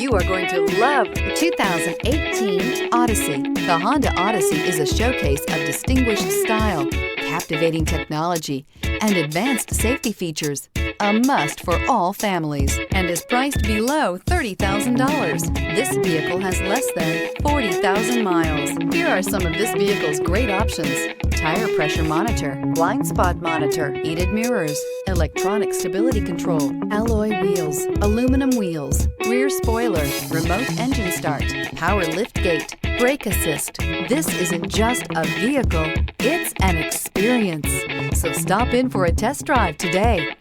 You are going to love the 2018 Odyssey. The Honda Odyssey is a showcase of distinguished style, captivating technology, and advanced safety features. A must for all families and is priced below $30,000. This vehicle has less than 40,000 miles. Here are some of this vehicle's great options: tire pressure monitor, blind spot monitor, heated mirrors, electronic stability control, alloy wheels, aluminum wheels, rear spoiler, remote engine start, power lift gate, brake assist. This isn't just a vehicle, it's an experience. So stop in for a test drive today.